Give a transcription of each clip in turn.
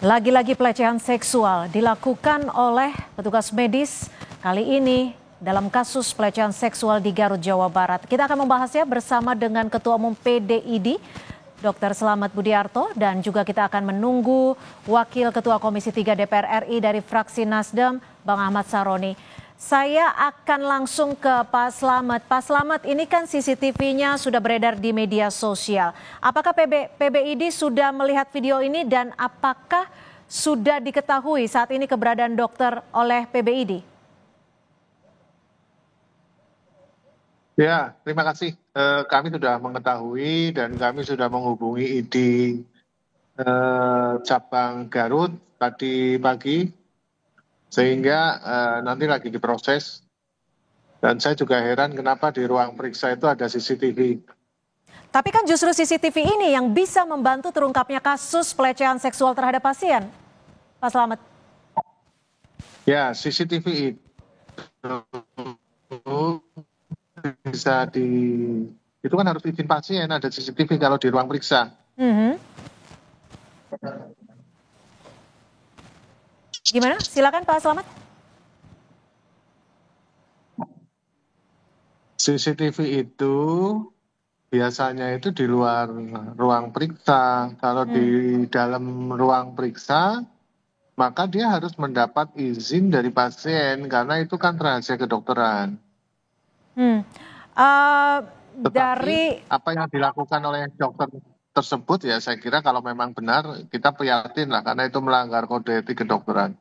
Lagi-lagi pelecehan seksual dilakukan oleh petugas medis kali ini dalam kasus pelecehan seksual di Garut, Jawa Barat. Kita akan membahasnya bersama dengan Ketua Umum PDID, Dr. Slamet Budiarto, dan juga kita akan menunggu Wakil Ketua Komisi 3 DPR RI dari fraksi Nasdem, Bang Ahmad Saroni. Saya akan langsung ke Pak Slamet. Pak Slamet, ini kan CCTV-nya sudah beredar di media sosial. Apakah PBID sudah melihat video ini dan apakah sudah diketahui saat ini keberadaan dokter oleh PBID? Ya, terima kasih. Kami sudah mengetahui dan kami sudah menghubungi ID cabang Garut tadi pagi, sehingga nanti lagi diproses. Dan saya juga heran kenapa di ruang periksa itu ada CCTV. Tapi kan justru CCTV ini yang bisa membantu terungkapnya kasus pelecehan seksual terhadap pasien, Pak Slamet. Ya, CCTV itu bisa itu kan harus izin pasien ada CCTV kalau di ruang periksa. Gimana? Silakan Pak Slamet. CCTV itu biasanya itu di luar ruang periksa. Kalau di dalam ruang periksa, maka dia harus mendapat izin dari pasien karena itu kan rahasia kedokteran. Tetapi Dari apa yang dilakukan oleh dokter tersebut ya saya kira kalau memang benar kita prihatin lah karena itu melanggar kode etik kedokteran.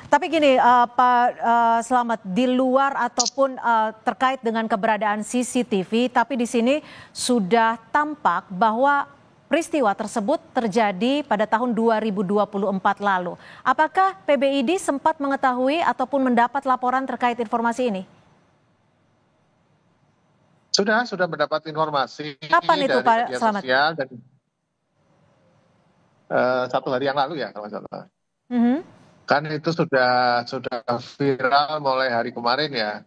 Tapi gini, Pak Slamet, di luar ataupun terkait dengan keberadaan CCTV, tapi di sini sudah tampak bahwa peristiwa tersebut terjadi pada tahun 2024 lalu. Apakah PBID sempat mengetahui ataupun mendapat laporan terkait informasi ini? Sudah mendapat informasi Kapan itu, dari Pak media Slamet? sosial dan 1 hari yang lalu ya kalau nggak salah. Mhm. Kan itu sudah viral mulai hari kemarin ya.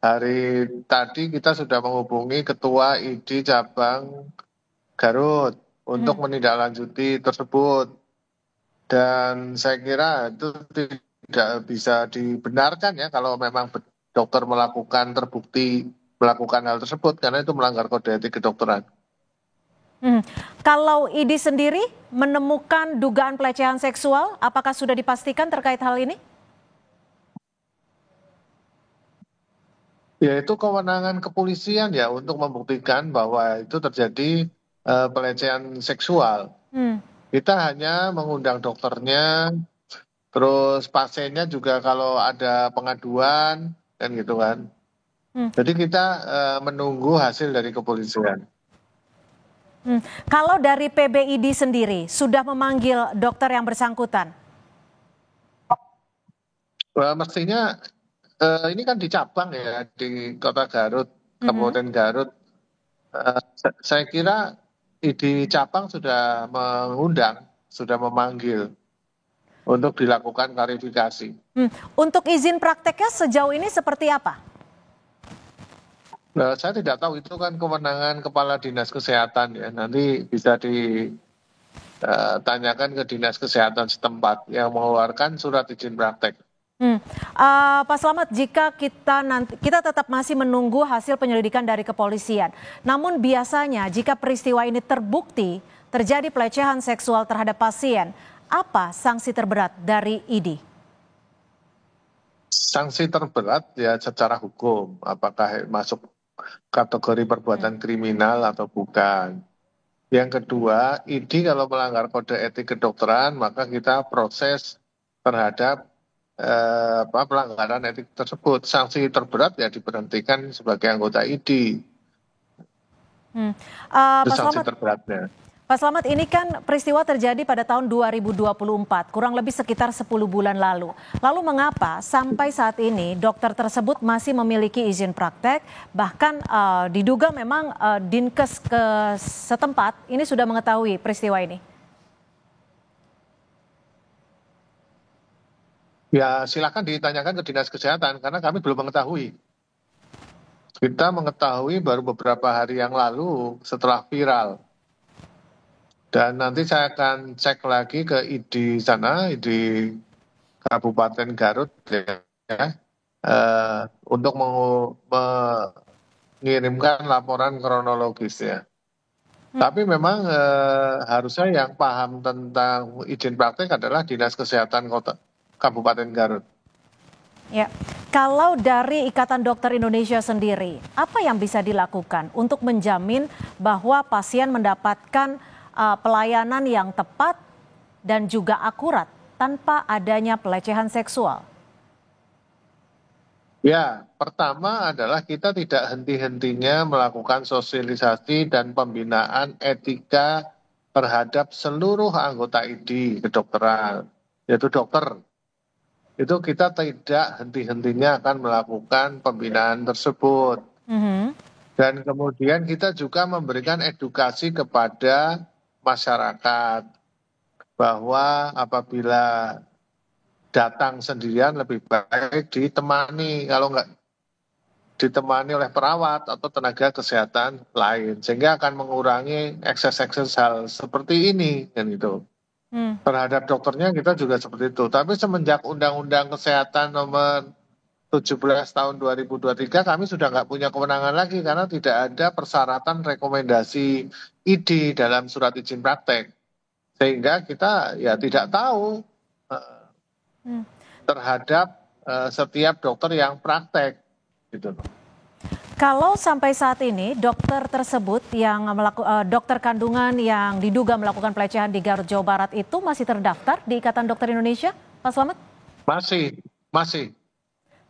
Hari tadi kita sudah menghubungi Ketua ID Cabang Garut untuk menindaklanjuti tersebut. Dan saya kira itu tidak bisa dibenarkan ya kalau memang dokter terbukti melakukan hal tersebut karena itu melanggar kode etik kedokteran. Kalau ID sendiri menemukan dugaan pelecehan seksual, apakah sudah dipastikan terkait hal ini? Ya itu kewenangan kepolisian ya untuk membuktikan bahwa itu terjadi pelecehan seksual. Kita hanya mengundang dokternya, terus pasiennya juga kalau ada pengaduan kan gitu kan. Jadi kita menunggu hasil dari kepolisian. Kalau dari PBID sendiri sudah memanggil dokter yang bersangkutan? Mestinya ini kan di cabang ya di Kota Garut, Kabupaten Garut. Saya kira di cabang sudah mengundang, sudah memanggil untuk dilakukan klarifikasi. Untuk izin prakteknya sejauh ini seperti apa? Nah, saya tidak tahu itu kan kewenangan Kepala Dinas Kesehatan ya. Nanti bisa ditanyakan ke Dinas Kesehatan setempat yang mengeluarkan surat izin praktek. Pak Slamet, jika kita tetap masih menunggu hasil penyelidikan dari kepolisian. Namun biasanya jika peristiwa ini terbukti terjadi pelecehan seksual terhadap pasien, apa sanksi terberat dari ID? Sanksi terberat ya secara hukum, apakah masuk kategori perbuatan kriminal atau bukan. Yang kedua, ID kalau melanggar kode etik kedokteran, maka kita proses terhadap pelanggaran etik tersebut. Sanksi terberat ya diberhentikan sebagai anggota ID. Itu Pak sanksi Slamet, terberatnya. Pak Slamet, ini kan peristiwa terjadi pada tahun 2024, kurang lebih sekitar 10 bulan lalu. Lalu mengapa sampai saat ini dokter tersebut masih memiliki izin praktek, bahkan diduga memang Dinkes ke setempat ini sudah mengetahui peristiwa ini? Ya silakan ditanyakan ke Dinas Kesehatan karena kami belum mengetahui. Kita mengetahui baru beberapa hari yang lalu setelah viral. Dan nanti saya akan cek lagi ke ID sana, ID Kabupaten Garut ya, untuk mengirimkan laporan kronologis ya. Tapi memang harusnya yang paham tentang izin praktek adalah Dinas Kesehatan Kabupaten Garut. Ya, kalau dari Ikatan Dokter Indonesia sendiri, apa yang bisa dilakukan untuk menjamin bahwa pasien mendapatkan pelayanan yang tepat dan juga akurat tanpa adanya pelecehan seksual? Ya, pertama adalah kita tidak henti-hentinya melakukan sosialisasi dan pembinaan etika terhadap seluruh anggota ID kedokteran, yaitu dokter. Itu kita tidak henti-hentinya akan melakukan pembinaan tersebut. Dan kemudian kita juga memberikan edukasi kepada masyarakat bahwa apabila datang sendirian lebih baik ditemani, kalau nggak ditemani oleh perawat atau tenaga kesehatan lain, sehingga akan mengurangi ekses-ekses hal seperti ini kan itu. Terhadap dokternya kita juga seperti itu. Tapi semenjak Undang-Undang Kesehatan nomor 17 tahun 2023 kami sudah nggak punya kewenangan lagi karena tidak ada persyaratan rekomendasi ID dalam surat izin praktek. Sehingga kita ya tidak tahu terhadap setiap dokter yang praktek gitu. Kalau sampai saat ini dokter tersebut yang dokter kandungan yang diduga melakukan pelecehan di Garut Jawa Barat itu masih terdaftar di Ikatan Dokter Indonesia, Pak Slamet? Masih.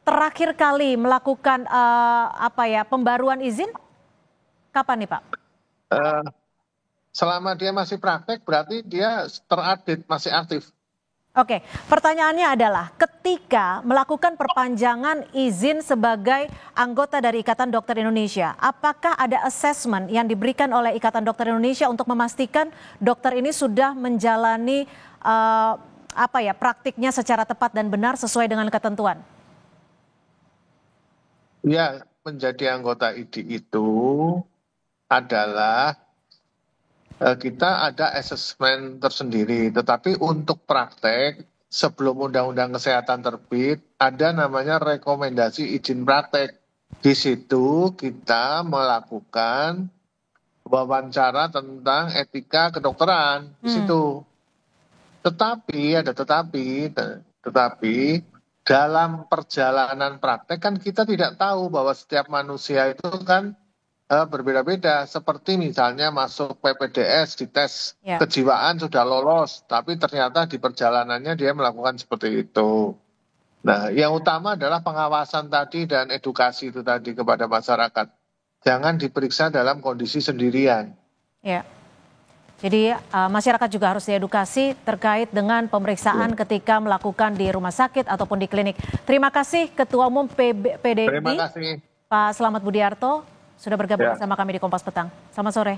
Terakhir kali melakukan pembaruan izin kapan nih Pak? Selama dia masih praktek berarti dia terupdate, masih aktif. Oke, pertanyaannya adalah ketika melakukan perpanjangan izin sebagai anggota dari Ikatan Dokter Indonesia, apakah ada assessment yang diberikan oleh Ikatan Dokter Indonesia untuk memastikan dokter ini sudah menjalani praktiknya secara tepat dan benar sesuai dengan ketentuan? Ya, menjadi anggota ID itu adalah kita ada asesmen tersendiri, tetapi untuk praktek sebelum Undang-Undang Kesehatan terbit ada namanya rekomendasi izin praktek. Di situ kita melakukan wawancara tentang etika kedokteran di situ. Tetapi dalam perjalanan praktek kan kita tidak tahu bahwa setiap manusia itu kan berbeda-beda, seperti misalnya masuk PPDS di tes kejiwaan sudah lolos, tapi ternyata di perjalanannya dia melakukan seperti itu. Nah, yang utama adalah pengawasan tadi dan edukasi itu tadi kepada masyarakat. Jangan diperiksa dalam kondisi sendirian. Ya. Jadi masyarakat juga harus diedukasi terkait dengan pemeriksaan ketika melakukan di rumah sakit ataupun di klinik. Terima kasih Ketua Umum PDI, Pak Slamet Budiarto, sudah bergabung bersama kami di Kompas Petang. Selamat sore.